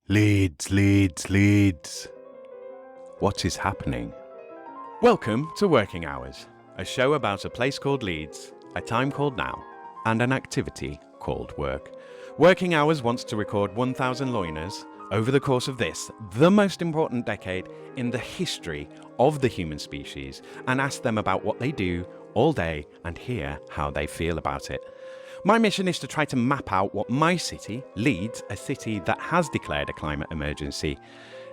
Leeds, Leeds, Leeds. What is happening? Welcome to Working Hours, a show about a place called Leeds, a time called now, and an activity called work. Working Hours wants to record 1,000 loiners over the course of this, the most important decade in the history of the human species, and ask them about what they do all day and hear how they feel about it. My mission is to try to map out what my city, Leeds, a city that has declared a climate emergency,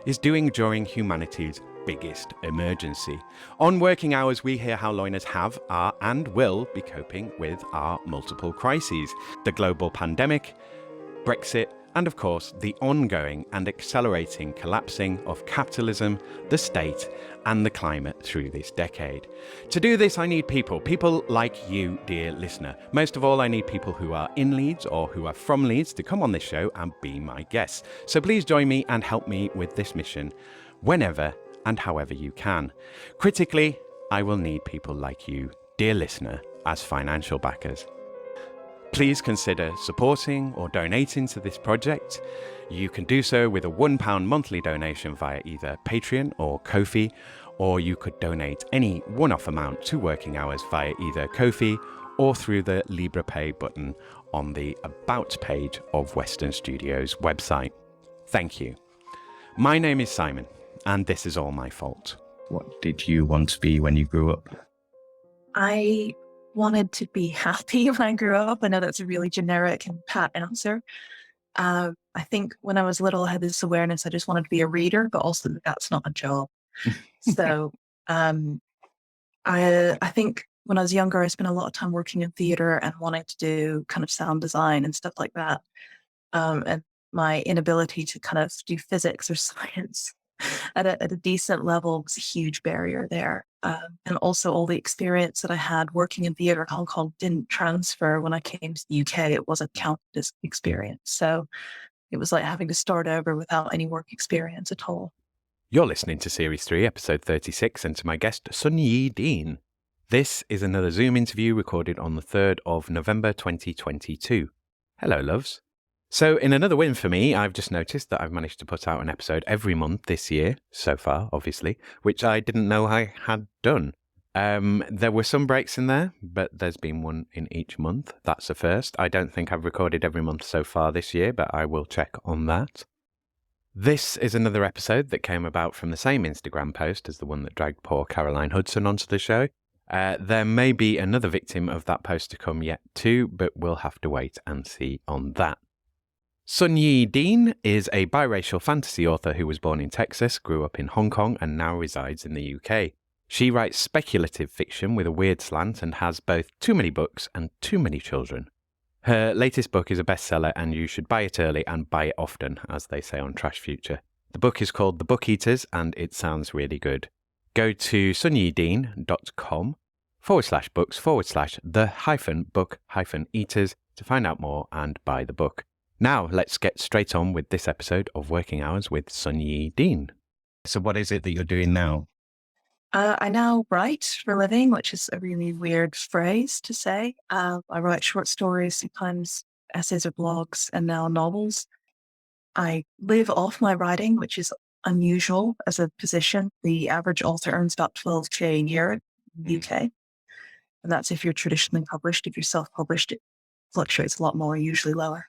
is doing during humanity's biggest emergency. On Working Hours, we hear how loiners have, are, and will be coping with our multiple crises: the global pandemic, Brexit, and of course, the ongoing and accelerating collapsing of capitalism, the state, and the climate through this decade. To do this, I need people like you, dear listener. Most of all, I need people who are in Leeds or who are from Leeds to come on this show and be my guests. So please join me and help me with this mission whenever and however you can. Critically, I will need people like you, dear listener, as financial backers. Please consider supporting or donating to this project. You can do so with a £1 monthly donation via either Patreon or Ko-fi, or you could donate any one-off amount to Working Hours via either Ko-fi or through the LibrePay button on the About page of Western Studios' website. Thank you. My name is Simon, and this is all my fault. What did you want to be when you grew up? I wanted to be happy when I grew up. I know that's a really generic and pat answer. I think when I was little, I had this awareness I just wanted to be a reader, but also that's not a job. So I think when I was younger, I spent a lot of time working in theater and wanting to do kind of sound design and stuff like that. And my inability to kind of do physics or science at a decent level was a huge barrier there. And also all the experience that I had working in theater in Hong Kong didn't transfer when I came to the UK. It wasn't counted as experience. So it was like having to start over without any work experience at all. You're listening to Series 3, Episode 36, and to my guest, Sunyi Dean. This is another Zoom interview recorded on the 3rd of November 2022. Hello, loves. So, in another win for me, I've just noticed that I've managed to put out an episode every month this year, so far, obviously, which I didn't know I had done. There were some breaks in there, but there's been one in each month. That's a first. I don't think I've recorded every month so far this year, but I will check on that. This is another episode that came about from the same Instagram post as the one that dragged poor Caroline Hudson onto the show. There may be another victim of that post to come yet too, but we'll have to wait and see on that. Sunyi Dean is a biracial fantasy author who was born in Texas, grew up in Hong Kong, and now resides in the UK. She writes speculative fiction with a weird slant and has both too many books and too many children. Her latest book is a bestseller, and you should buy it early and buy it often, as they say on Trash Future. The book is called The Book Eaters, and it sounds really good. Go to sunyidean.com/books/the-book-eaters to find out more and buy the book. Now, let's get straight on with this episode of Working Hours with Sunyi Dean. So what is it that you're doing now? I now write for a living, which is a really weird phrase to say. I write short stories, sometimes essays or blogs, and now novels. I live off my writing, which is unusual as a position. The average author earns about 12K a year in the UK. And that's if you're traditionally published. If you're self-published, it fluctuates a lot more, usually lower.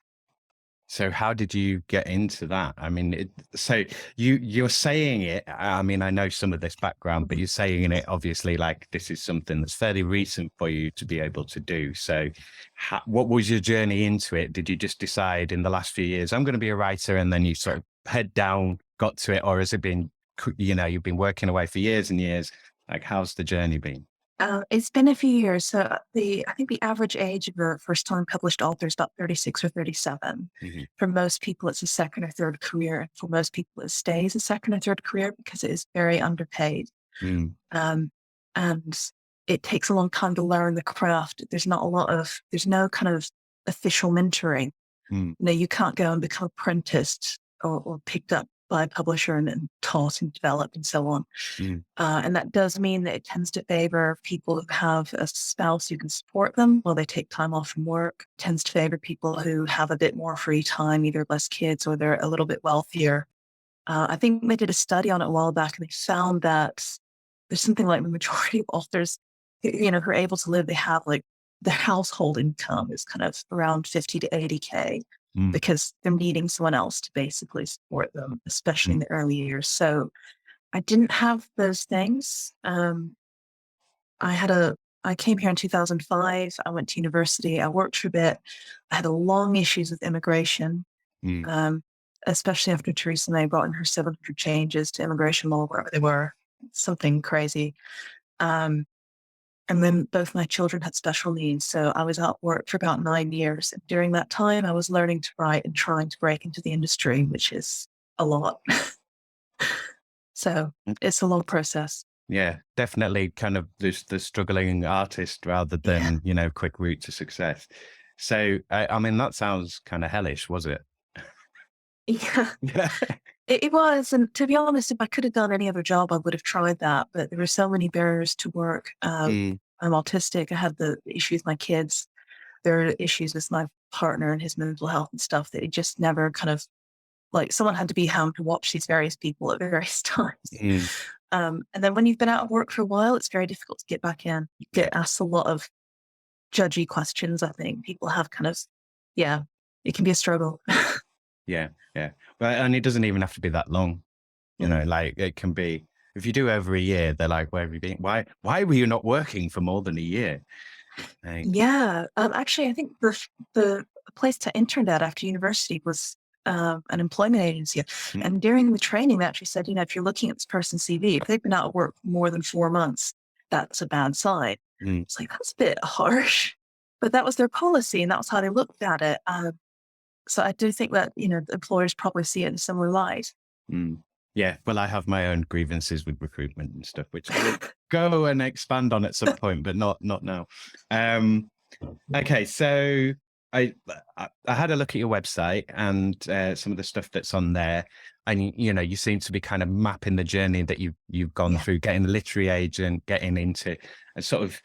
So how did you get into that? I mean, you're saying it, I mean, I know some of this background, but you're saying it obviously like this is something that's fairly recent for you to be able to do. So what was your journey into it? Did you just decide in the last few years, I'm going to be a writer, and then you sort of head down, got to it? Or has it been, you've been working away for years and years? Like, how's the journey been? It's been a few years. So I think the average age of a first-time published author is about 36 or 37. Mm-hmm. For most people, it's a second or third career. And for most people, it stays a second or third career because it is very underpaid. And it takes a long time to learn the craft. There's no kind of official mentoring. You can't go and become apprenticed or picked up by a publisher and taught and developed and so on. Mm, And that does mean that it tends to favor people who have a spouse who can support them while they take time off from work. It tends to favor people who have a bit more free time, either less kids or they're a little bit wealthier. I think they did a study on it a while back, and they found that there's something like the majority of authors, who are able to live. They have like the household income is kind of around 50 to 80K mm, because they're needing someone else to basically support them, especially mm, in the early years. So I didn't have those things. I had a I came here in 2005. I went to university. I worked for a bit. I had a long issues with immigration, mm, um, especially after Theresa May brought in her 700 changes to immigration law, wherever they were, something crazy. Um, and then both my children had special needs, so I was out of work for about 9 years. And during that time, I was learning to write and trying to break into the industry, which is a lot. So mm. it's a long process. Yeah, definitely kind of the struggling artist rather Yeah. than, quick route to success. So, I mean, that sounds kind of hellish, was it? Yeah. Yeah. It was, and to be honest, if I could have done any other job, I would have tried that, but there were so many barriers to work. Mm, I'm autistic. I had the issues with my kids. There are issues with my partner and his mental health and stuff that it just never kind of like someone had to be home to watch these various people at various times. mm, And then when you've been out of work for a while, it's very difficult to get back in. You yeah, get asked a lot of judgy questions. I think people have kind of, yeah, it can be a struggle. yeah, yeah. Well, and it doesn't even have to be that long. Mm. Like it can be, if you do over a year, they're like, where have you been? Why were you not working for more than a year? Like, Yeah, actually, I think the place to interned at after university was an employment agency, mm, and during the training, they actually said, if you're looking at this person's CV, if they've been out of work more than 4 months, that's a bad sign. mm, It's like that's a bit harsh, but that was their policy, and that was how they looked at it. So I do think that the employers probably see it in a similar light. mm. Yeah, well, I have my own grievances with recruitment and stuff, which I will go and expand on at some point, but not now. Um, okay, so I I had a look at your website and some of the stuff that's on there, and you seem to be kind of mapping the journey that you've gone Yeah. through, getting a literary agent, getting into, and sort of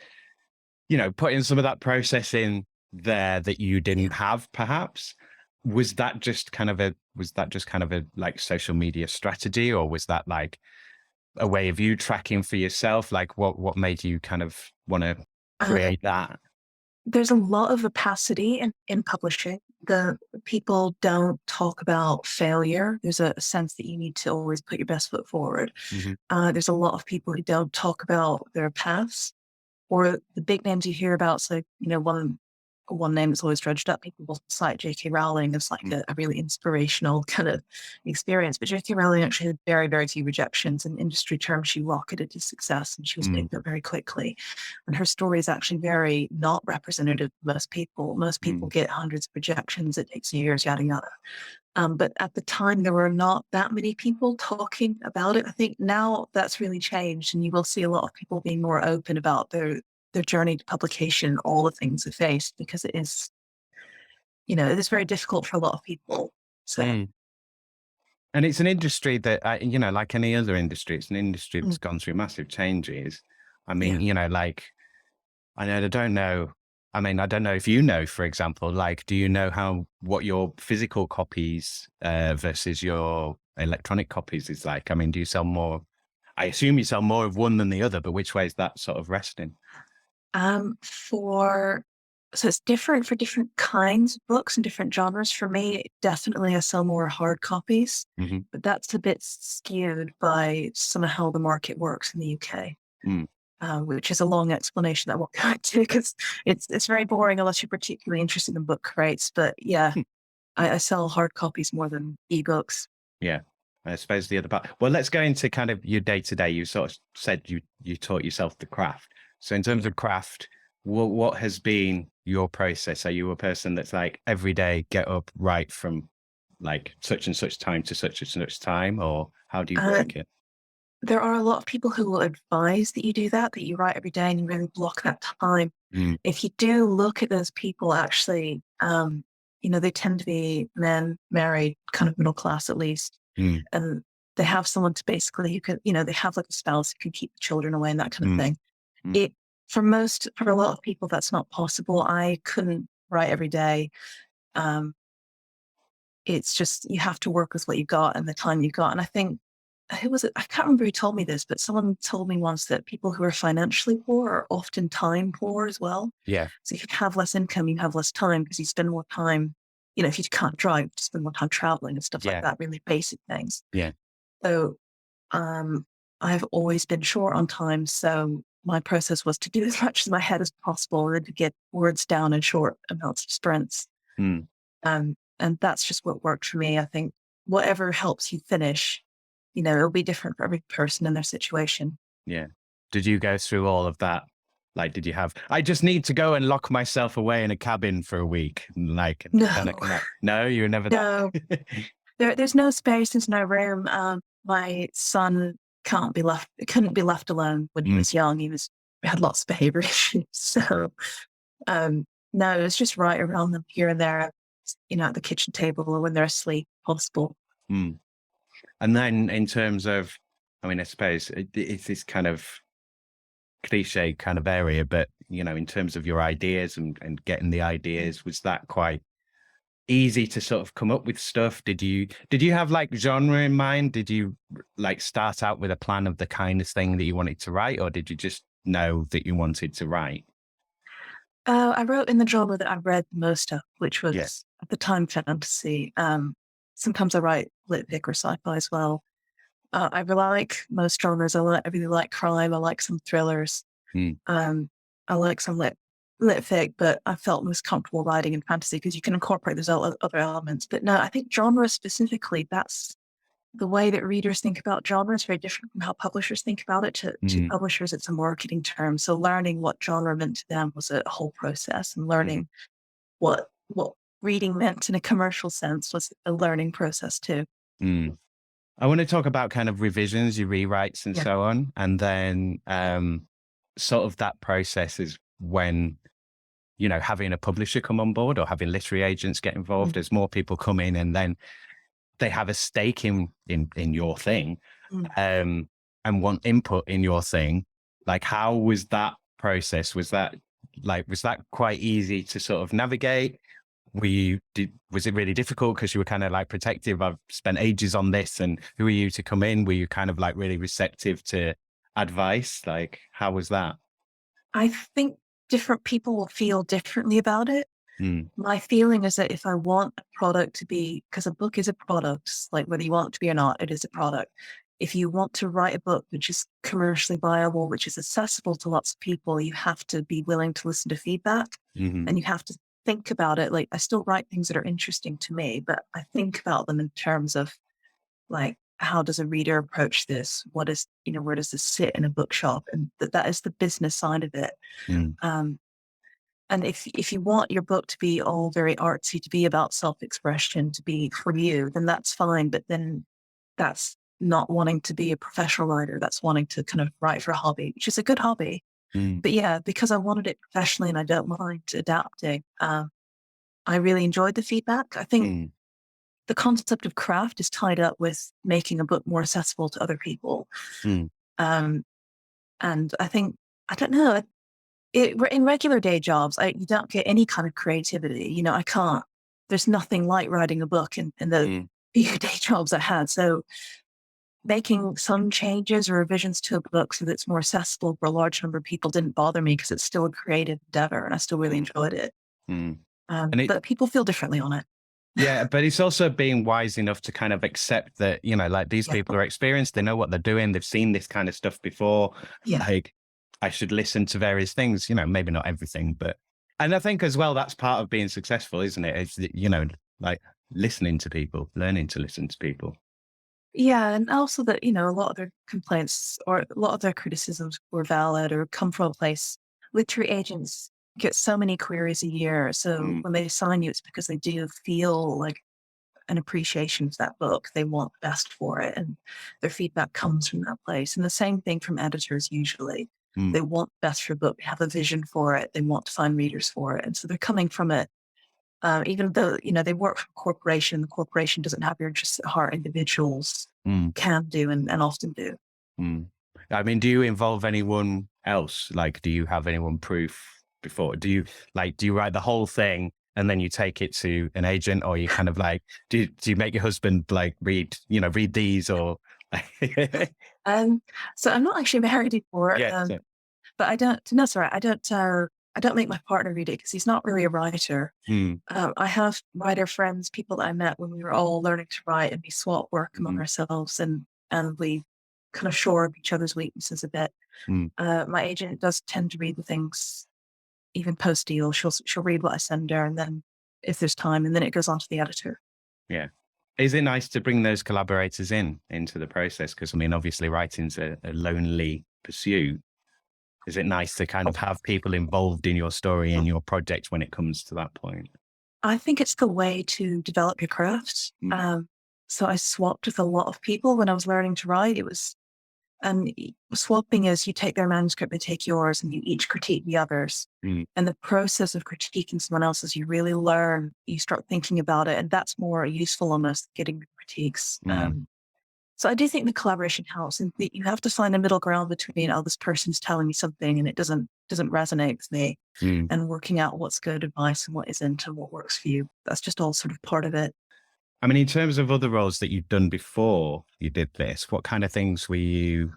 putting some of that process in there that you didn't have, perhaps. Was that just kind of a like social media strategy, or was that like a way of you tracking for yourself? Like what made you kind of want to Uh, create that? there's a lot of opacity in publishing. The people don't talk about failure. There's a sense that you need to always put your best foot forward. Hmm. There's a lot of people who don't talk about their paths or the big names you hear about. So, one name that's always dredged up, people will cite J.K. Rowling as like a really inspirational kind of experience. But J.K. Rowling actually had very, very few rejections. In industry terms, she rocketed to success and she was Mm, picked up very quickly. And her story is actually very not representative of most people. Most people mm, get hundreds of rejections. It takes years, yada, yada. But at the time, there were not that many people talking about it. I think now that's really changed, and you will see a lot of people being more open about their journey to publication, all the things they faced, because it is very difficult for a lot of people. So, mm. And it's an industry that, like any other industry, it's an industry mm, that's gone through massive changes. I mean, yeah. like, I don't know. I mean, I don't know if you know, for example, like, do you know what your physical copies versus your electronic copies is like? I mean, do you sell more? I assume you sell more of one than the other, but which way is that sort of resting? For so it's different for different kinds of books and different genres. For me, definitely I sell more hard copies, Hmm. but that's a bit skewed by some of how the market works in the UK. Mm. Which is a long explanation that I won't go into because it's very boring unless you're particularly interested in book crates. But yeah, I sell hard copies more than ebooks. Yeah. I suppose the other part. Well, let's go into kind of your day to day. You sort of said you taught yourself the craft. So in terms Yeah. of craft, what has been your process? Are you a person that's like every day get up, write from like such and such time to such and such time, or how do you Uh, work it? there are a lot of people who will advise that you do that you write every day and you really block that time. Mm, If you do look at those people, actually, they tend to be men, married, kind of middle class at least. Mm, And they have someone to basically, who can, they have like a spouse who can keep the children away and that kind of mm, thing. mm. It, for a lot of people, that's not possible. I couldn't write every day. Um, it's just, you have to work with what you got and the time you got. And I think, who was it? I can't remember who told me this, but someone told me once that people who are financially poor are often time poor as well. Yeah, So if you have less income, you have less time because you spend more time, if you can't drive, you spend more time traveling and stuff like yeah, that, really basic things. yeah, So um, I've always been short on time. So my process was to do as much as my head as possible and to get words down in short amounts of sprints. mm, And that's just what worked for me. I think whatever helps you finish, it'll be different for every person in their situation. yeah. Did you go through all of that? Like, did you have, I just need to go and lock myself away in a cabin for a week, and like, kind of No, come out? No, you were never no, that. there's no space in my room. My son couldn't be left alone when he Mm, was young. He had lots of behavior issues. So, um, no, it was just right around them here and there, at the kitchen table or when they're asleep, possible. mm. And then in terms of, I mean, I suppose it's this kind of cliche kind of area, but in terms of your ideas and getting the ideas, was that quite easy to sort of come up with stuff? Did you have like genre in mind? Did you like start out with a plan of the kind of thing that you wanted to write, or did you just know that you wanted to write? I wrote in the genre that I read most of, which Yeah. was at the time fantasy. Sometimes I write lit fic or sci-fi as well. I really like most genres. I really like crime. I like some thrillers. Mm, Um, I like some lit fic, but I felt most comfortable writing in fantasy because you can incorporate those other elements. But no, I think genre specifically, that's the way that readers think about genre is very different from how publishers think about it. To mm, publishers, it's a marketing term. So learning what genre meant to them was a whole process, and mm, learning what reading meant in a commercial sense was a learning process too. mm. I want to talk about kind of revisions, your rewrites and Yeah. so on. And then sort of that process is when, having a publisher come on board or having literary agents get involved Mm, as more people come in, and then they have a stake in your thing, mm. um, and want input in your thing. Like, how was that process? Was that quite easy to sort of navigate? Was it really difficult because you were kind of like protective? I've spent ages on this, and who are you to come in? Were you kind of like really receptive to advice? Like, how was that? I think different people will feel differently about it. Mm, My feeling is that if I want a product to be, because a book is a product, like whether you want it to be or not, it is a product. If you want to write a book which is commercially viable, which is accessible to lots of people, you have to be willing to listen to feedback hmm, and you have to think about it. Like I still write things that are interesting to me, but I think about them in terms of like, how does a reader approach this? Where does this sit in a bookshop? And that is the business side of it. mm, Um, and if you want your book to be all very artsy, to be about self-expression, to be for you, then that's fine. But then that's not wanting to be a professional writer. That's wanting to kind of write for a hobby, which is a good hobby. mm, But yeah, because I wanted it professionally and I don't mind adapting, I really enjoyed the feedback. I think mm, the concept of craft is tied up with making a book more accessible to other people. mm, Um, and I think, I don't know, in regular day jobs, you don't get any kind of creativity. I can't, there's nothing like writing a book in the mm. few day jobs I had. So making some changes or revisions to a book so that it's more accessible for a large number of people didn't bother me because it's still a creative endeavor and I still really enjoyed it. Mm. And it, But people feel differently on it. yeah, but it's also being wise enough to kind of accept that, like these Yeah. people are experienced, they know what they're doing, they've seen this kind of stuff before. Yeah. Like, I should listen to various things, maybe not everything, but, and I think as well, that's part of being successful, isn't it? It's, like listening to people, learning to listen to people. Yeah, and also that, a lot of their complaints or a lot of their criticisms were valid or come from a place. Literary agents get so many queries a year. So Mm, when they sign you, it's because they do feel like an appreciation of that book. They want the best for it. And their feedback comes from that place. And the same thing from editors usually. mm, They want the best for a book, they have a vision for it, they want to find readers for it. And so they're coming from it even though, they work for a corporation, the corporation doesn't have your interests at heart. Individuals Mm, can do and often do. mm. I mean, do you involve anyone else? Like, do you have anyone proof before? Do you write the whole thing and then you take it to an agent, or you kind of like, do you make your husband like read these, or? Um, so I'm not actually married anymore, Yeah. So, but I don't. No, sorry, I don't. I don't make my partner read it because he's not really a writer. mm, I have writer friends, people that I met when we were all learning to write, and we swap work among mm, ourselves, and we kind of shore up each other's weaknesses a bit. mm. My agent does tend to read the things even post deal. She'll read what I send her, and then if there's time, and then it goes on to the editor. Yeah. Is it nice to bring those collaborators into the process? Because I mean, obviously, writing's a lonely pursuit. Is it nice to kind of have people involved in your story and your project when it comes to that point? I think it's the way to develop your craft. Mm, So I swapped with a lot of people when I was learning to write. And swapping is you take their manuscript, they take yours, and you each critique the others. mm, And the process of critiquing someone else's, you really learn, you start thinking about it, and that's more useful almost getting the critiques. mm, So I do think the collaboration helps, and you have to find a middle ground between, oh, this person's telling me something and it doesn't resonate with me, mm. and working out what's good advice and what isn't and what works for you. That's just all sort of part of it. I mean, in terms of other roles that you've done before you did this, what kind of things were you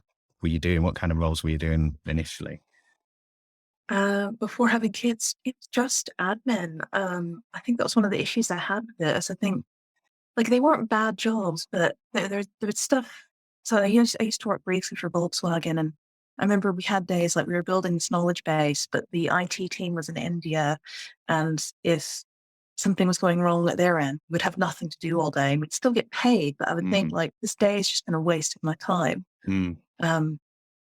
doing? What kind of roles were you doing initially? Before having kids, it's just admin. I think that was one of the issues I had with it. Is I think like they weren't bad jobs, but there's stuff. So I used to work briefly for Volkswagen, and I remember we had days like we were building this knowledge base, but the IT team was in India, and if something was going wrong at their end, we'd have nothing to do all day, and we'd still get paid. But I would think Mm, like this day is just been a waste of my time. mm, Um,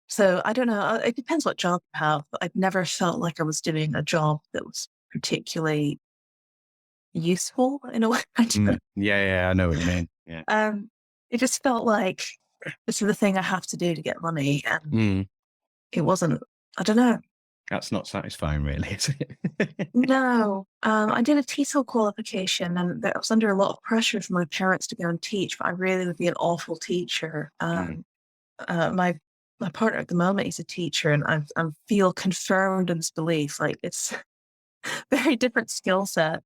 so I don't know. It depends what job you have, but I've never felt like I was doing a job that was particularly useful in a way. I mm. don't- Yeah, yeah, I know what you mean. Yeah. um, it just felt like this is the thing I have to do to get money, and Mm. it wasn't. I don't know. That's not satisfying, really, is it? No, I did a TESOL qualification, and I was under a lot of pressure from my parents to go and teach. But I really would be an awful teacher. Mm, My partner at the moment, he's a teacher, and I feel confirmed in this belief. Like it's very different skill set.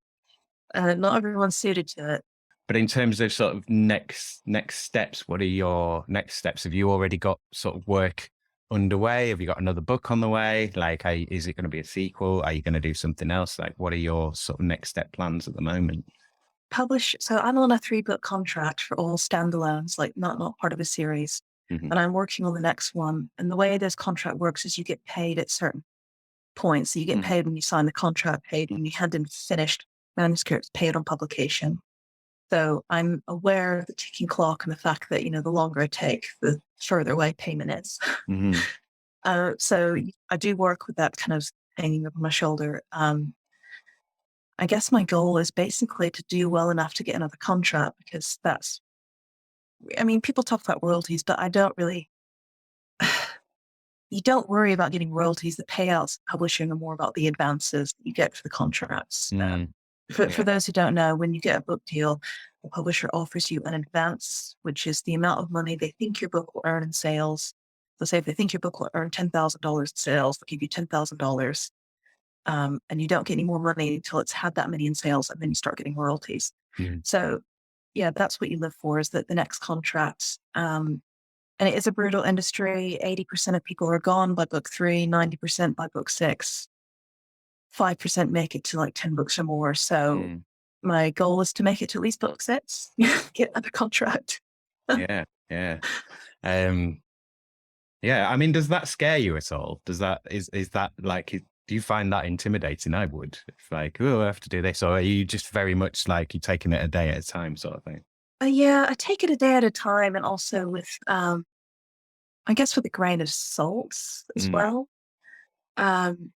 Not everyone's suited to it. But in terms of sort of next steps, what are your next steps? Have you already got sort of work underway? Have you got another book on the way? Like, is it going to be a sequel? Are you going to do something else? Like, what are your sort of next step plans at the moment? Publish. So I'm on a 3-book contract for all standalones, like not part of a series. Hmm. And I'm working on the next one. And the way this contract works is you get paid at certain points. So you get Mm, paid when you sign the contract, paid when you hand in finished manuscripts, paid on publication. So I'm aware of the ticking clock and the fact that, the longer I take, the further away payment is. mm, So I do work with that kind of hanging over my shoulder. I guess my goal is basically to do well enough to get another contract, because people talk about royalties, but I don't really, you don't worry about getting royalties. The payouts publishing are more about the advances that you get for the contracts. mm. For Yeah. those who don't know, when you get a book deal, the publisher offers you an advance, which is the amount of money they think your book will earn in sales. So say if they think your book will earn $10,000 in sales, they'll give you $10,000. And you don't get any more money until it's had that many in sales, and then you start getting royalties. Mm, So yeah, that's what you live for, is that the next contract. And it is a brutal industry. 80% of people are gone by book 3, 90% by book 6. 5% make it to like 10 books or more. So mm. my goal is to make it to at least book 6, get another contract. Yeah, yeah. Um, yeah, I mean, does that scare you at all? Is that like, do you find that intimidating? I would. If like, oh, I have to do this, or are you just very much like you're taking it a day at a time sort of thing? Yeah, I take it a day at a time, and also with, I guess, with a grain of salt as Mm, well. Um,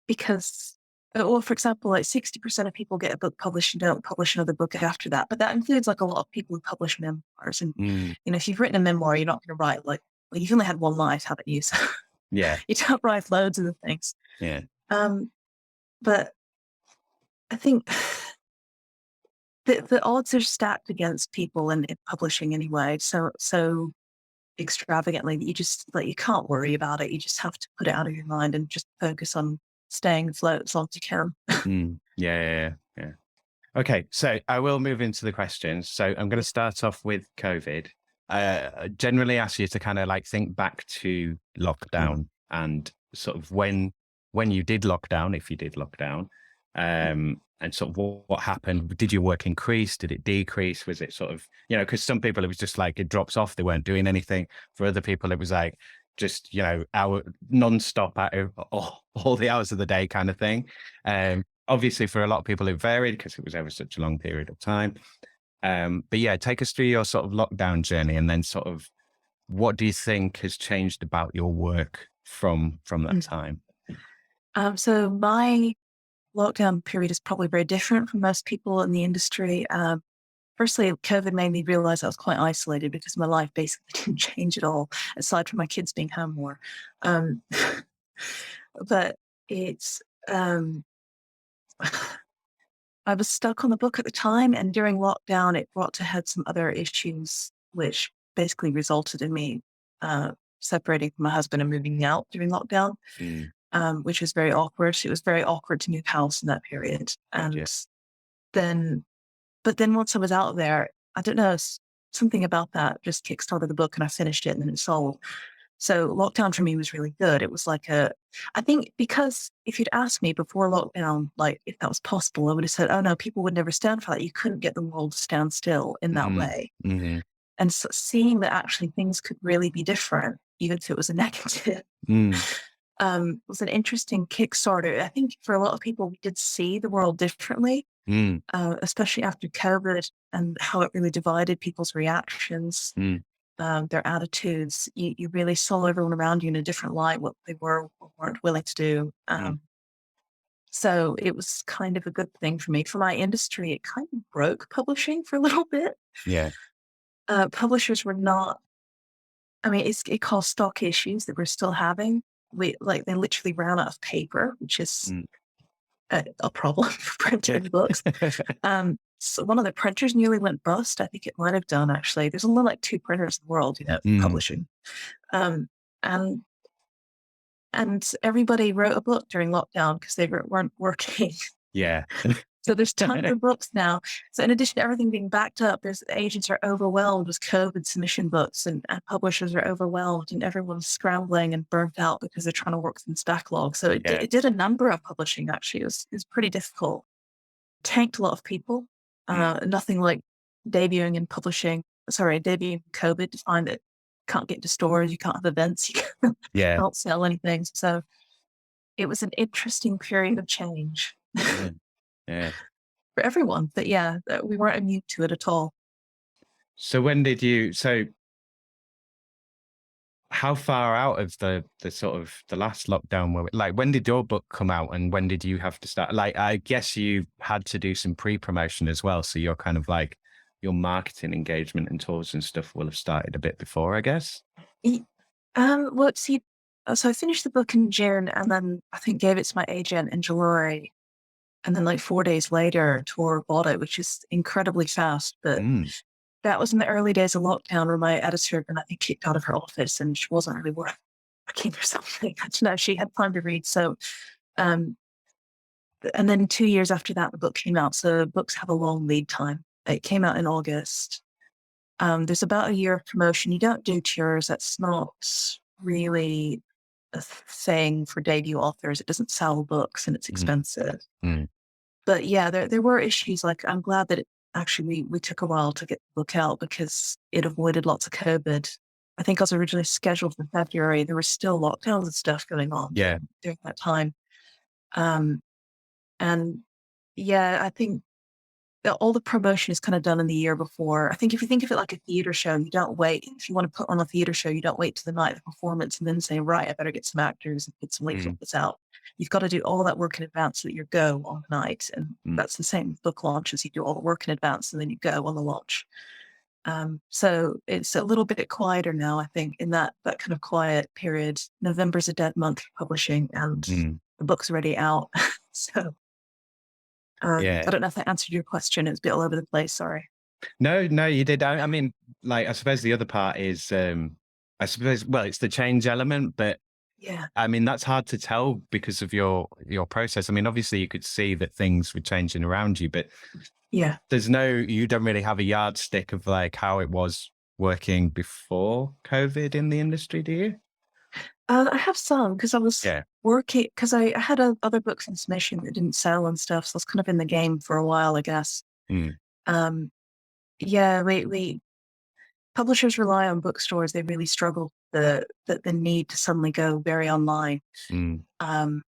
because, well, for example, like 60% of people get a book published and don't publish another book after that. But that includes like a lot of people who publish memoirs. And, mm, if you've written a memoir, you're not going to write like, well, you've only had one life, haven't you? So yeah, you don't write loads of the things. yeah. Um, but I think the odds are stacked against people in publishing anyway, so extravagantly that you just like you can't worry about it. You just have to put it out of your mind and just focus on staying afloat as long as you can. Yeah, yeah, yeah, yeah. Okay, so I will move into the questions. So I'm going to start off with COVID. I generally ask you to kind of like think back to lockdown and sort of when you did lockdown, if you did lockdown, and sort of what happened. Did your work increase? Did it decrease? Was it sort of, because some people it was just like it drops off, they weren't doing anything. For other people, it was like just, hour non-stop out of all the hours of the day kind of thing. Obviously, for a lot of people, it varied because it was ever such a long period of time. But yeah, take us through your sort of lockdown journey, and then sort of what do you think has changed about your work from that time? So my lockdown period is probably very different from most people in the industry. Firstly, COVID made me realize I was quite isolated because my life basically didn't change at all, aside from my kids being home more. Um, but it's I was stuck on the book at the time, and during lockdown, it brought to head some other issues, which basically resulted in me separating from my husband and moving out during lockdown, Mm, which was very awkward. It was very awkward to move house in that period. yeah. And then, but then once I was out there, I don't know, something about that just kickstarted the book and I finished it and then it sold. So lockdown for me was really good. It was like I think because if you'd asked me before lockdown, like if that was possible, I would have said, oh no, people would never stand for that. You couldn't get the world to stand still in that Mm, way. hmm And so seeing that actually things could really be different, even if it was a negative, mm, was an interesting Kickstarter. I think for a lot of people, we did see the world differently, mm, especially after COVID and how it really divided people's reactions, mm, their attitudes. You really saw everyone around you in a different light, what they were or weren't willing to do. mm. So it was kind of a good thing for me. For my industry, it kind of broke publishing for a little bit. Yeah. Publishers were not, I mean, it caused stock issues that we're still having. They literally ran out of paper, which is Mm. a problem for printing books. So one of the printers nearly went bust. I think it might have done actually. There's only like two printers in the world, Mm, publishing. Um, and and everybody wrote a book during lockdown because they weren't working. yeah. So there's tons of books now. So in addition to everything being backed up, there's agents are overwhelmed with COVID submission books, and publishers are overwhelmed, and everyone's scrambling and burnt out because they're trying to work through this backlog. So Yeah. it did a number of publishing actually. It was pretty difficult. Tanked a lot of people. Mm, Nothing like debuting in COVID to find that you can't get to stores, you can't have events, you yeah. can't sell anything. So it was an interesting period of change Yeah. Yeah. for everyone. But yeah, we weren't immune to it at all. So how far out of the sort of the last lockdown were we, like when did your book come out and when did you have to start? Like I guess you had to do some pre-promotion as well. So you're kind of like your marketing engagement and tours and stuff will have started a bit before, I guess. E- well, see, so I finished the book in June and then I think gave it to my agent in July. And then like 4 days later, Tor bought it, which is incredibly fast. But Mm, that was in the early days of lockdown where my editor had been, I think, kicked out of her office and she wasn't really working or something. I don't know. She had time to read. So, um, and then 2 years after that, the book came out. So books have a long lead time. It came out in August. There's about a year of promotion. You don't do tours. That's not really a thing for debut authors. It doesn't sell books and it's mm, expensive. mm, But yeah, there were issues. Like I'm glad that we took a while to get the book out because it avoided lots of COVID. I think I was originally scheduled for February. There were still lockdowns and stuff going on yeah. during that time. Um, and yeah, I think that all the promotion is kind of done in the year before. I think if you think of it like a theater show, you don't wait. If you want to put on a theater show, you don't wait to the night of the performance and then say, right, I better get some actors and get some Mm, leaflets out. You've got to do all that work in advance so that you go on the night. And mm, that's the same with book launches. You do all the work in advance and then you go on the launch. So it's a little bit quieter now, I think, in that kind of quiet period. November's a dead month for publishing and mm. the book's already out. So Yeah. I don't know if that answered your question. It was a bit all over the place. Sorry. No, no, you did. I mean, like, I suppose the other part is, I suppose, well, it's the change element, but Yeah. I mean, that's hard to tell because of your process. I mean, obviously you could see that things were changing around you, but Yeah. you don't really have a yardstick of like how it was working before COVID in the industry, do you? I have some because I was Yeah. working because I had other books in submission that didn't sell and stuff. So I was kind of in the game for a while, I guess. Mm, Um, yeah, we publishers rely on bookstores. They really struggle the need to suddenly go very online. mm, Um,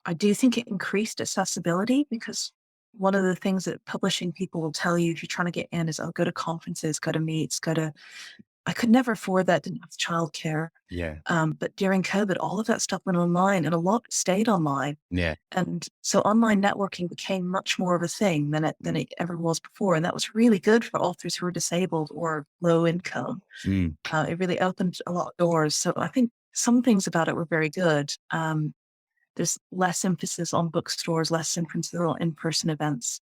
I do think it increased accessibility because one of the things that publishing people will tell you if you're trying to get in is, oh, go to conferences, go to meets, go to. I could never afford that. Didn't have childcare. yeah. But during COVID, all of that stuff went online and a lot stayed online. Yeah. And so online networking became much more of a thing than it ever was before. And that was really good for authors who were disabled or low income. Mm, It really opened a lot of doors. So I think some things about it were very good. There's less emphasis on bookstores, less emphasis on in-person events,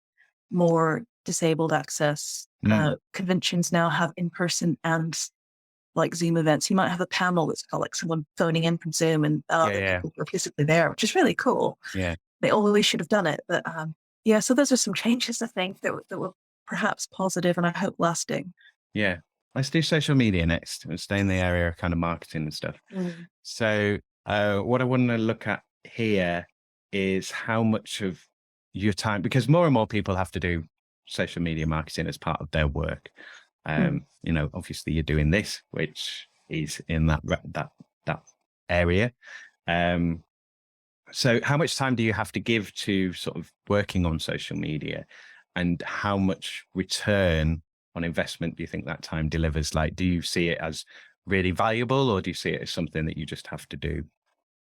more disabled access. mm, Conventions now have in-person and like Zoom events. You might have a panel that's got like someone phoning in from Zoom and yeah. other Yeah. people who are physically there, which is really cool. Yeah. They always should have done it. But yeah, so those are some changes I think that were perhaps positive and I hope lasting. Yeah. Let's do social media next. We'll stay in the area of kind of marketing and stuff. Mm. So, what I want to look at here is how much of your time, because more and more people have to do social media marketing as part of their work. Mm. Obviously you're doing this, which is in that area. So how much time do you have to give to sort of working on social media, and how much return on investment do you think that time delivers? Like, do you see it as really valuable, or do you see it as something that you just have to do?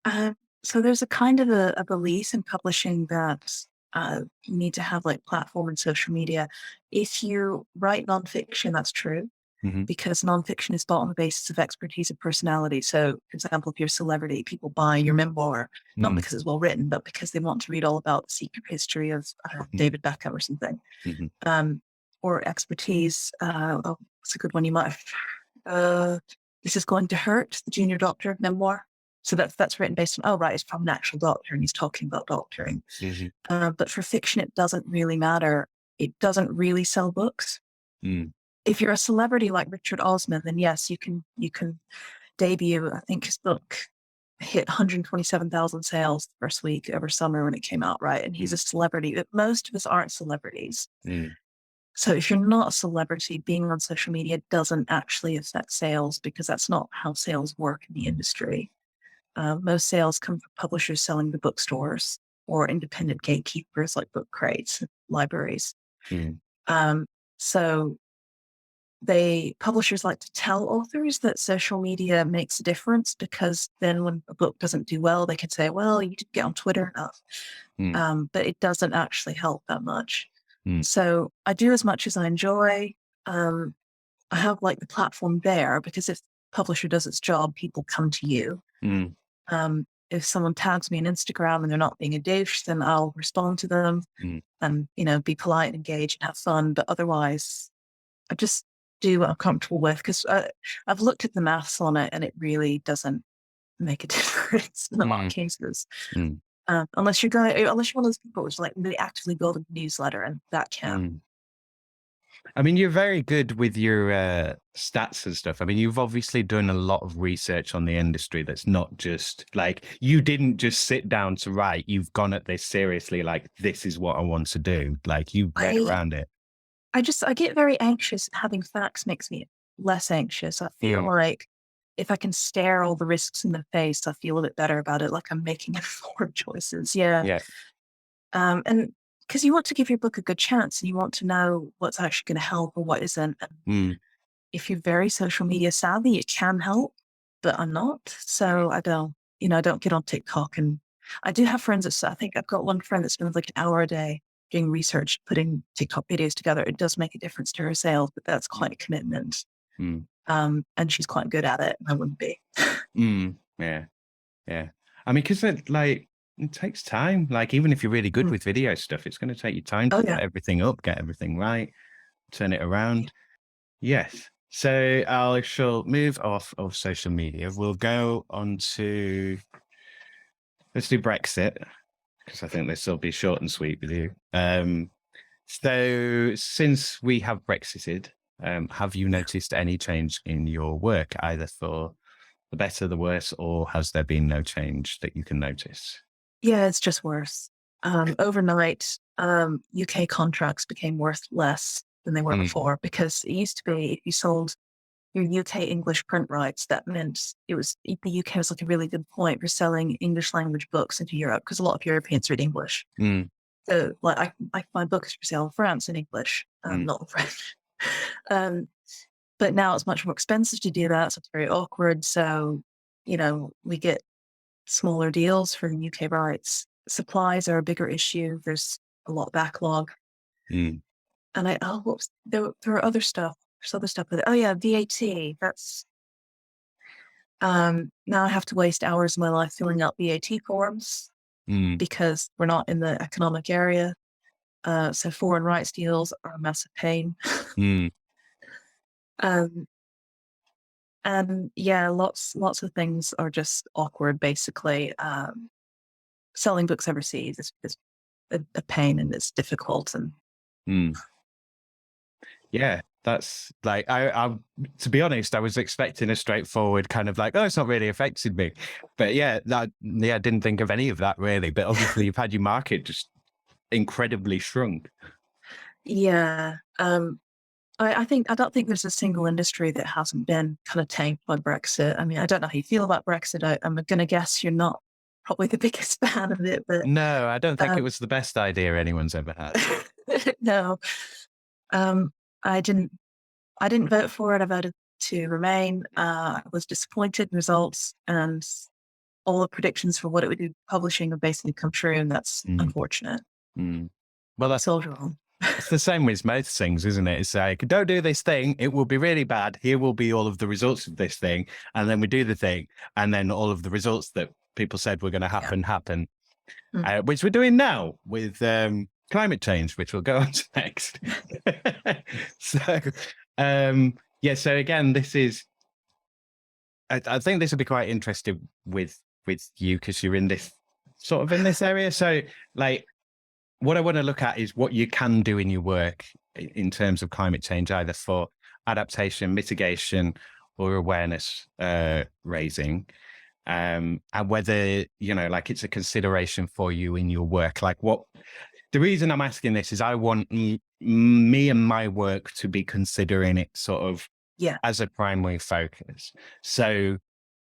Um, so there's a kind of a belief in publishing that you need to have like platform and social media. If you write nonfiction, that's true. Hmm. Because nonfiction is bought on the basis of expertise and personality. So, for example, if you're a celebrity, people buy your memoir, not Mm, because it's well written, but because they want to read all about the secret history of David Beckham or something. mm-hmm. Um, or expertise. Oh, it's a good one. You might have. Uh, this is going to hurt. The junior doctor memoir. So that's written based on. Oh, right, it's from an actual doctor, and he's talking about doctoring. Hmm. But for fiction, it doesn't really matter. It doesn't really sell books. Mm, If you're a celebrity like Richard Osman, then yes, you can debut. I think his book hit 127,000 sales the first week over summer when it came out, right? And he's mm, a celebrity. But most of us aren't celebrities. mm, So if you're not a celebrity, being on social media doesn't actually affect sales because that's not how sales work in the industry. Most sales come from publishers selling to bookstores or independent gatekeepers like book crates, and libraries. mm, Um, so publishers like to tell authors that social media makes a difference because then when a book doesn't do well, they can say, well, you didn't get on Twitter enough. mm, But it doesn't actually help that much. mm, So I do as much as I enjoy. Um, I have like the platform there because if the publisher does its job, people come to you. mm, If someone tags me on Instagram and they're not being a douche, then I'll respond to them mm. and, be polite and engage and have fun. But otherwise, I just do what I'm comfortable with because I've looked at the maths on it and it really doesn't make a difference in a lot of Mm, cases. mm, Unless you're one of those people who's like really actively building a newsletter and that can. mm. I mean, you're very good with your stats and stuff. I mean, you've obviously done a lot of research on the industry that's not just like, you didn't just sit down to write. You've gone at this seriously, like, this is what I want to do. Like, you've read I around it. I get very anxious. Having facts makes me less anxious. I feel Mm, like if I can stare all the risks in the face, I feel a bit better about it, like I'm making informed choices. Yeah. yeah. And because you want to give your book a good chance and you want to know what's actually going to help or what isn't. And Mm, if you're very social media savvy, it can help, but I'm not. So I don't get on TikTok. And I do have friends I think I've got one friend that spends like an hour a day doing research, putting TikTok videos together. It does make a difference to her sales, but that's quite a commitment. mm, And she's quite good at it. And I wouldn't be. mm. Yeah. Yeah. I mean, because like it takes time. Like, even if you're really good with video stuff, it's going to take you time to Oh, set yeah. everything up, get everything right, turn it around. Yes. So I shall move off of social media. We'll go on to, let's do Brexit, because I think this will be short and sweet with you. So since we have Brexited, have you noticed any change in your work, either for the better, the worse, or has there been no change that you can notice? Yeah, it's just worse. Overnight, UK contracts became worth less than they were before, because it used to be if you sold your UK English print rights, that meant the UK was like a really good point for selling English language books into Europe, because a lot of Europeans read English. So like I find books for sale in France in English, not in French. But now it's much more expensive to do that, so it's very awkward. So, we get smaller deals for UK rights. Supplies are a bigger issue. There's a lot of backlog. And there are other stuff. There's other stuff with it. Oh yeah, VAT. That's now I have to waste hours of my life filling out VAT forms because we're not in the economic area. So foreign rights deals are a massive pain. And yeah, lots of things are just awkward. Basically, selling books overseas is a pain, and it's difficult. And yeah, that's like, I to be honest, I was expecting a straightforward kind of like, oh, it's not really affected me, but yeah, I didn't think of any of that really. But obviously, you've had your market just incredibly shrunk. yeah, I don't think there's a single industry that hasn't been kind of tanked by Brexit. I mean, I don't know how you feel about Brexit. I'm going to guess you're not probably the biggest fan of it, but No, I don't think it was the best idea anyone's ever had. no, I didn't. I didn't vote for it. I voted to remain. I was disappointed in results, and all the predictions for what it would do publishing have basically come true, and that's unfortunate. Well, that's all wrong. It's the same with most things, isn't it? It's like, don't do this thing, it will be really bad. Here will be all of the results of this thing. And then we do the thing, and then all of the results that people said were going to happen, which we're doing now with climate change, which we'll go on to next. So, so again, this is, I think this will be quite interesting with you, because you're in this area. So like, what I want to look at is what you can do in your work in terms of climate change, either for adaptation, mitigation, or awareness raising, and whether, like, it's a consideration for you in your work. Like, the reason I'm asking this is I want me and my work to be considering it sort of as a primary focus. So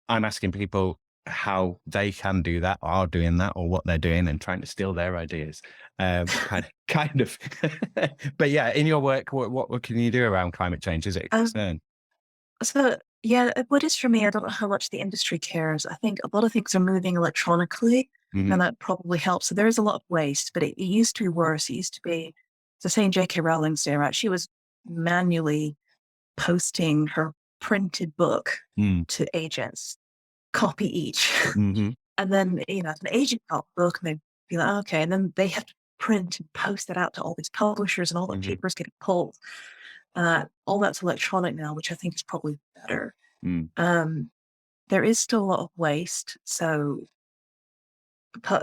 I'm asking people how they can do that, or are doing that, or what they're doing, and trying to steal their ideas. Kind of. But yeah, in your work, what can you do around climate change? Is it a concern? So yeah, what is for me, I don't know how much the industry cares. I think a lot of things are moving electronically, and that probably helps. So there is a lot of waste, but it used to be worse. It used to be, so saying J.K. Rowling's day, right? She was manually posting her printed book to agents, copy each. And then, if an agent got the book, and they'd be like, okay, and then they have to print and post it out to all these publishers, and all the papers getting pulled. All that's electronic now, which I think is probably better. There is still a lot of waste. So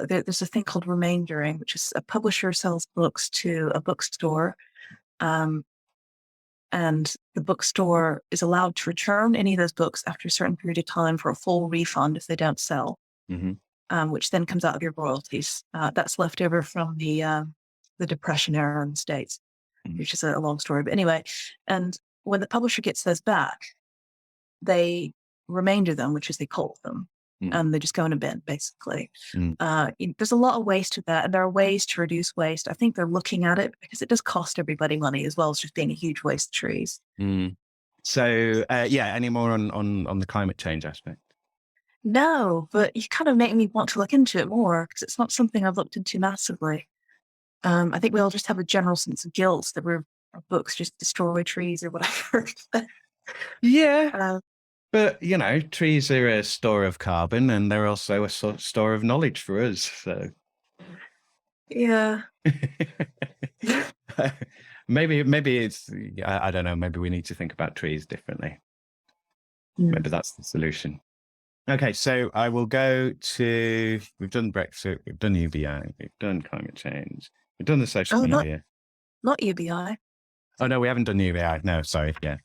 there's a thing called remaindering, which is a publisher sells books to a bookstore. And the bookstore is allowed to return any of those books after a certain period of time for a full refund if they don't sell, which then comes out of your royalties. That's left over from the Depression era in the States, which is a long story. But anyway, and when the publisher gets those back, they remainder them, which is they call them, and they just go in a bin, basically. There's a lot of waste with that, and there are ways to reduce waste. I think they're looking at it because it does cost everybody money, as well as just being a huge waste of trees. So any more on the climate change aspect? No, but you kind of make me want to look into it more, because it's not something I've looked into massively. I think we all just have a general sense of guilt that our books just destroy trees or whatever. Yeah. But, you know, trees are a store of carbon and they're also a store of knowledge for us. So Yeah. maybe it's, I don't know, maybe we need to think about trees differently. Maybe that's the solution. Okay, so I will go to, we've done Brexit, we've done UBI, we've done climate change, we've done the social media. Not UBI. Oh, no, we haven't done UBI. No, sorry. Yeah.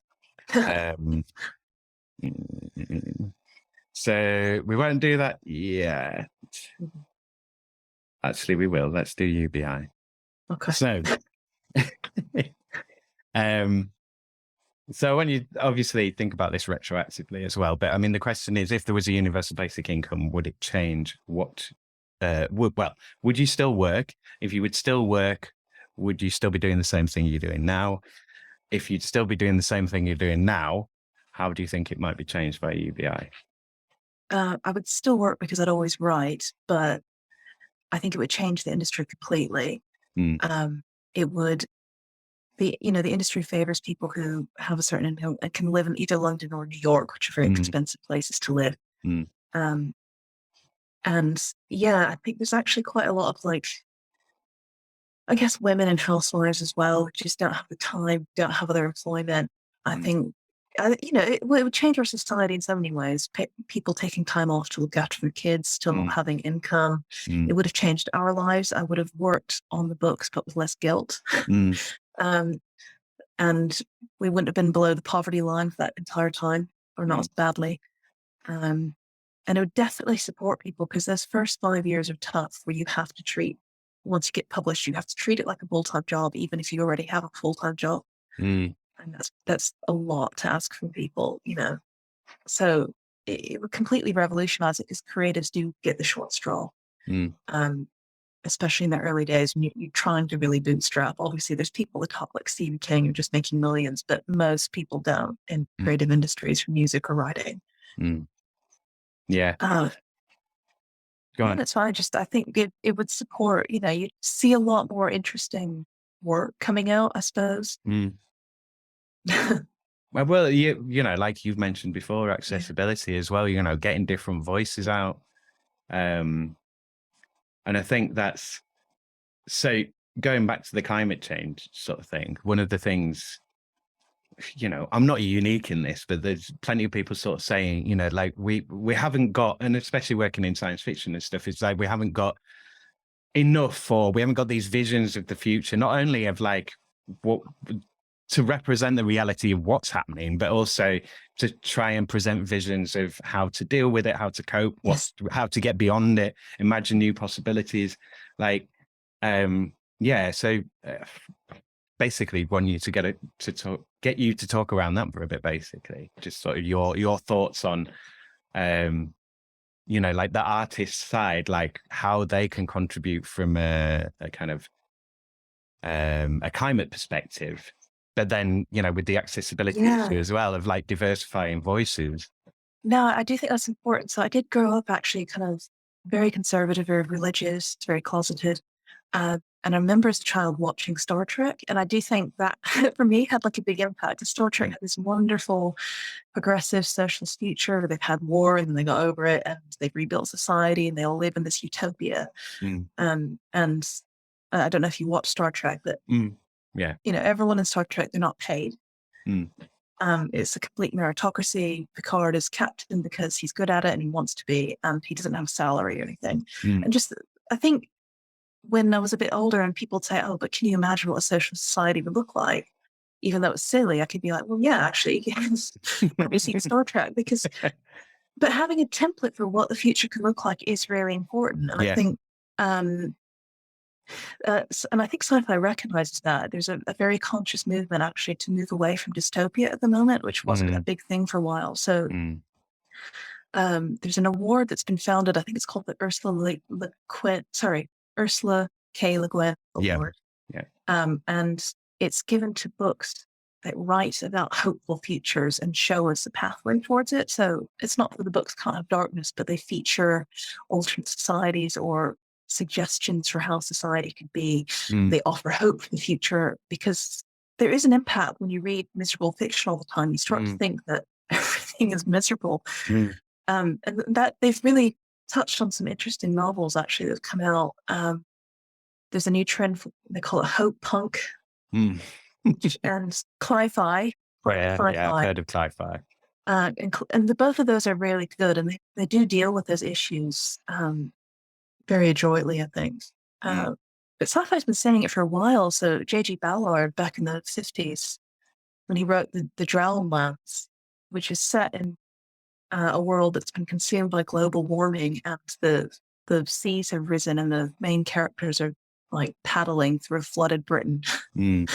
So we won't do that yet. Actually, we will. Let's do UBI. Okay. So when you obviously think about this retroactively as well, but I mean, the question is, if there was a universal basic income, would it change what, would you still work? If you would still work, would you still be doing the same thing you're doing now? If you'd still be doing the same thing you're doing now, how do you think it might be changed by UBI? I would still work because I'd always write, but I think it would change the industry completely. It would be, the industry favors people who have a certain income and can live in either London or New York, which are very expensive places to live. And yeah, I think there's actually quite a lot of I guess women and housewives as well, who just don't have the time, don't have other employment. I think, it would change our society in so many ways. People taking time off to look after their kids, still not having income. It would have changed our lives. I would have worked on the books, but with less guilt. And we wouldn't have been below the poverty line for that entire time, or not as badly. And it would definitely support people, because those first 5 years are tough, where you have to treat, once you get published, you have to treat it like a full-time job, even if you already have a full-time job. And that's a lot to ask from people, So it would completely revolutionize it, because creatives do get the short straw. Especially in the early days when you're trying to really bootstrap. Obviously, there's people at the top like Stephen King who are just making millions, but most people don't in creative industries, from music or writing. Yeah. Go on. That's fine. I think it would support, you'd see a lot more interesting work coming out, I suppose. Well, like you've mentioned before, accessibility as well, getting different voices out. And I think that's, so going back to the climate change sort of thing, one of the things, I'm not unique in this, but there's plenty of people sort of saying, we haven't got, and especially working in science fiction and stuff, it's like we haven't got enough, or we haven't got these visions of the future, not only of what to represent the reality of what's happening, but also to try and present visions of how to deal with it, how to cope, how to get beyond it, imagine new possibilities. So basically want you to get you to talk around that for a bit, basically, just sort of your thoughts on, the artist side, how they can contribute from a kind of a climate perspective. But then, with the accessibility issue as well, of diversifying voices. No, I do think that's important. So I did grow up actually kind of very conservative, very religious, very closeted. And I remember as a child watching Star Trek. And I do think that for me had a big impact. Star Trek had this wonderful progressive socialist future where they've had war and then they got over it and they've rebuilt society and they all live in this utopia. And I don't know if you watch Star Trek, but everyone in Star Trek, they're not paid. It's a complete meritocracy. Picard is captain because he's good at it and he wants to be, and he doesn't have a salary or anything. And I think when I was a bit older and people say, oh, but can you imagine what a social society would look like? Even though it's silly, I could be like, well, yeah, actually, yes. Let me see Star Trek, but having a template for what the future could look like is really important. And I think, and I think sci-fi recognizes that. There's a very conscious movement actually to move away from dystopia at the moment, which wasn't a big thing for a while. So there's an award that's been founded. I think it's called the Ursula K. Le Guin Award. And it's given to books that write about hopeful futures and show us the pathway towards it. So it's not that the books can't have darkness, but they feature alternate societies or suggestions for how society could be. They offer hope for the future, because there is an impact when you read miserable fiction all the time. You start to think that everything is miserable. Mm. And that they've really touched on some interesting novels actually that have come out. There's a new trend, they call it hope punk, Mm. and cli-fi. Yeah, I've heard of sci-fi. And the both of those are really good, and they do deal with those issues very adroitly, I think. Mm. But sci-fi's been saying it for a while. So J.G. Ballard, back in the 50s, when he wrote the Drownlands, which is set in a world that's been consumed by global warming, and the seas have risen, and the main characters are like paddling through flooded Britain Mm.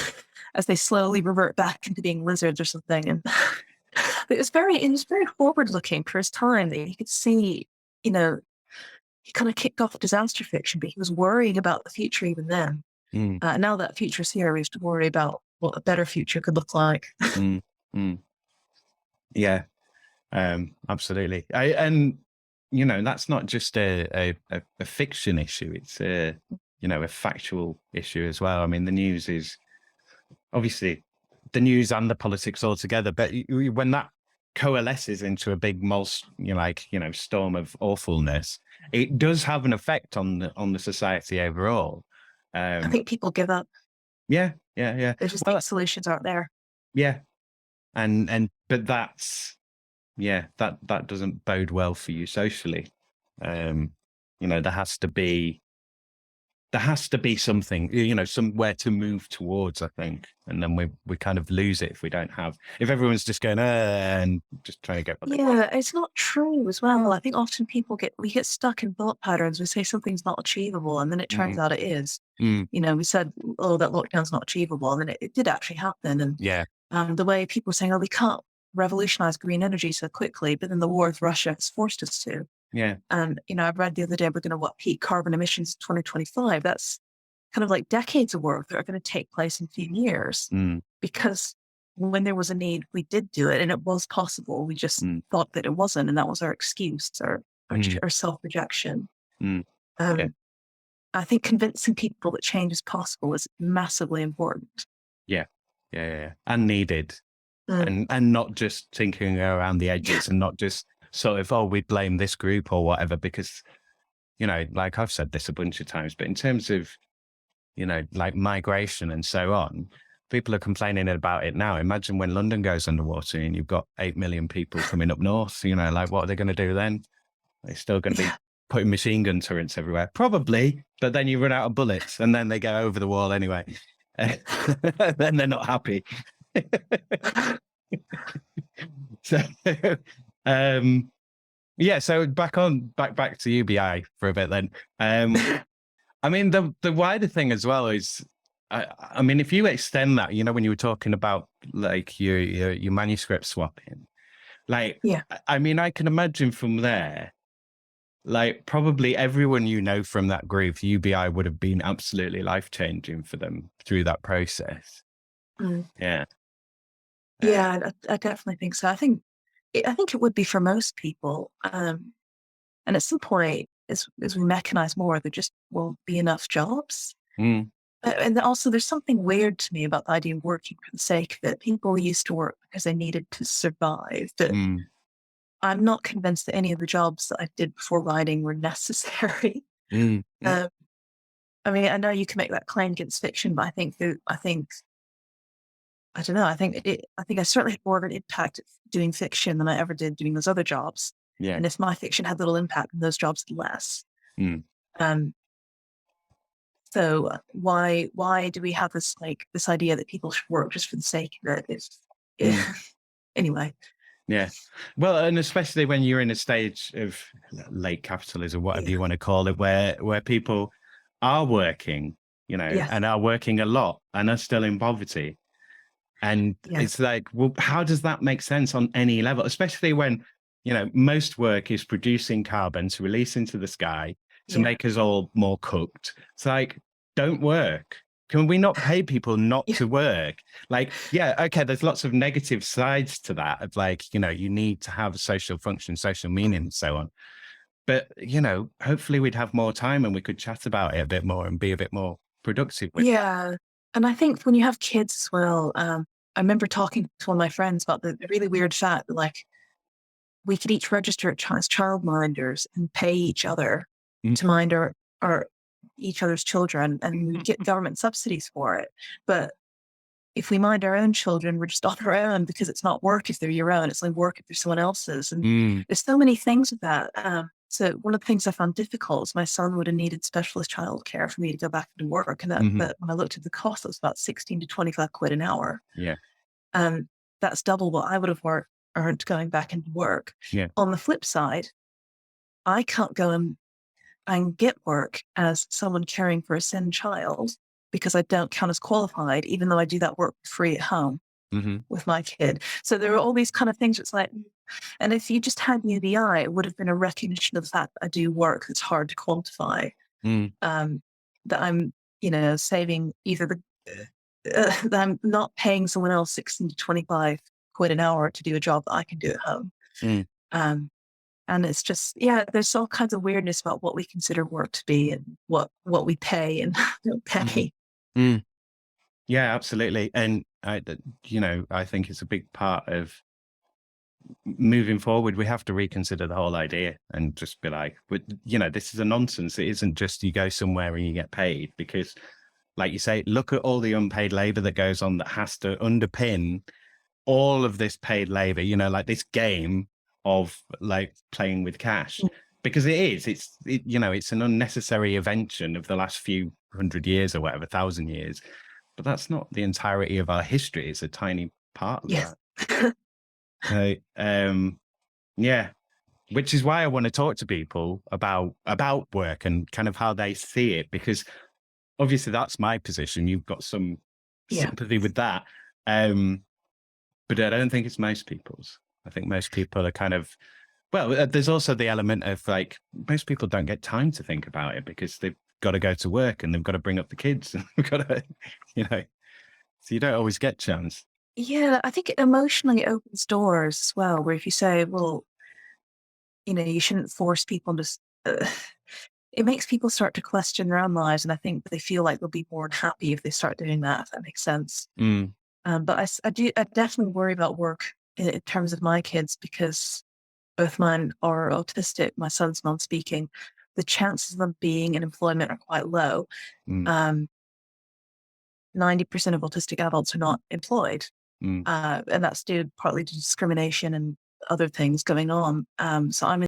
as they slowly revert back into being lizards or something. And it was very forward looking for his time. That you could see, you know, he kind of kicked off disaster fiction, but he was worrying about the future even then. Mm. Now that future's here, we have to worry about what a better future could look like. Mm. Mm. Yeah, absolutely. And that's not just a fiction issue. It's a factual issue as well. I mean, the news is obviously the news and the politics all together, but when that coalesces into a big storm of awfulness, it does have an effect on the society overall. I think people give up. Yeah. They just think solutions aren't there. Yeah, but that doesn't bode well for you socially. There has to be something, somewhere to move towards, I think. And then we kind of lose it if everyone's just going, and just trying to get. Yeah, it's not true as well. I think often we get stuck in thought patterns. We say something's not achievable, and then it turns out it is. Mm. We said, oh, that lockdown's not achievable, and then it did actually happen. And Yeah. The way people were saying, oh, we can't revolutionize green energy so quickly, but then the war with Russia has forced us to. Yeah. And, I've read the other day, we're going to peak carbon emissions in 2025. That's kind of like decades of work that are going to take place in a few years. Because when there was a need, we did do it, and it was possible. We just thought that it wasn't, and that was our excuse, our self-rejection. Yeah. I think convincing people that change is possible is massively important. Yeah. And needed. And not just tinkering around the edges and not just sort of, we blame this group or whatever, because, like I've said this a bunch of times, but in terms of, like migration and so on, people are complaining about it now. Imagine when London goes underwater and you've got 8 million people coming up north, like what are they going to do then? They're still going to be putting machine gun turrets everywhere. Probably, but then you run out of bullets and then they go over the wall anyway. Then they're not happy. So, so back to UBI for a bit then. I mean, the wider thing as well is, I mean, if you extend that, when you were talking about like your manuscript swapping, like, I mean, I can imagine from there, like probably everyone from that group, UBI would have been absolutely life-changing for them through that process. Yeah. Yeah, I definitely think so. I think it would be for most people. And at some point, as we mechanize more, there just won't be enough jobs. And also, there's something weird to me about the idea of working for the sake of it. People used to work because they needed to survive. But I'm not convinced that any of the jobs that I did before writing were necessary. I mean, I know you can make that claim against fiction, but I think I don't know. I think I certainly had more of an impact doing fiction than I ever did doing those other jobs. Yeah. And if my fiction had little impact, then those jobs had less. So why do we have this idea that people should work just for the sake of it? Anyway. Yeah. Well, and especially when you're in a stage of late capitalism, whatever you want to call it, where people are working, and are working a lot and are still in poverty. And it's like, well, how does that make sense on any level? Especially when, most work is producing carbon to release into the sky to make us all more cooked. It's like, don't work. Can we not pay people not to work? Like, okay, there's lots of negative sides to that of like, you need to have a social function, social meaning and so on. But, hopefully we'd have more time and we could chat about it a bit more and be a bit more productive with that. And I think when you have kids as well, I remember talking to one of my friends about the really weird fact that like we could each register as childminders and pay each other Mm. to mind our each other's children, and we get government subsidies for it. But if we mind our own children, we're just on our own, because it's not work if they're your own. It's like work if they're someone else's. And there's so many things with that. So one of the things I found difficult is my son would have needed specialist childcare for me to go back into work. And that when I looked at the cost, it was about 16 to 25 quid an hour. Yeah. That's double what I would have earned going back into work. Yeah. On the flip side, I can't go and get work as someone caring for a SEND child, because I don't count as qualified, even though I do that work for free at home with my kid. So there are all these kind of things. It's like, and if you just had UBI, it would have been a recognition of the fact that I do work that's hard to quantify. That I'm, saving either that I'm not paying someone else 16 to 25 quid an hour to do a job that I can do at home. And it's just, there's all kinds of weirdness about what we consider work to be and what we pay and don't pay. Yeah, absolutely. And I think it's a big part of moving forward. We have to reconsider the whole idea and just be like, this is a nonsense. It isn't just you go somewhere and you get paid, because like you say, look at all the unpaid labor that goes on that has to underpin all of this paid labor, like this game of like playing with cash, because it's an unnecessary invention of the last few hundred years or whatever, 1,000 years. But that's not the entirety of our history. It's a tiny part of that. Which is why I want to talk to people about work and kind of how they see it, because obviously that's my position. You've got some sympathy with that. But I don't think it's most people's. I think most people are kind of, there's also the element of like, most people don't get time to think about it because they've got to go to work and they've got to bring up the kids and we've got to, so you don't always get chance. Yeah, I think it emotionally opens doors as well, where if you say, well, you shouldn't force people to, it makes people start to question their own lives. And I think they feel like they'll be more happy if they start doing that, if that makes sense. But I definitely worry about work in terms of my kids, because both mine are autistic. My son's non-speaking. The chances of them being in employment are quite low. 90% of autistic adults are not employed. And that's due partly to discrimination and other things going on. So I'm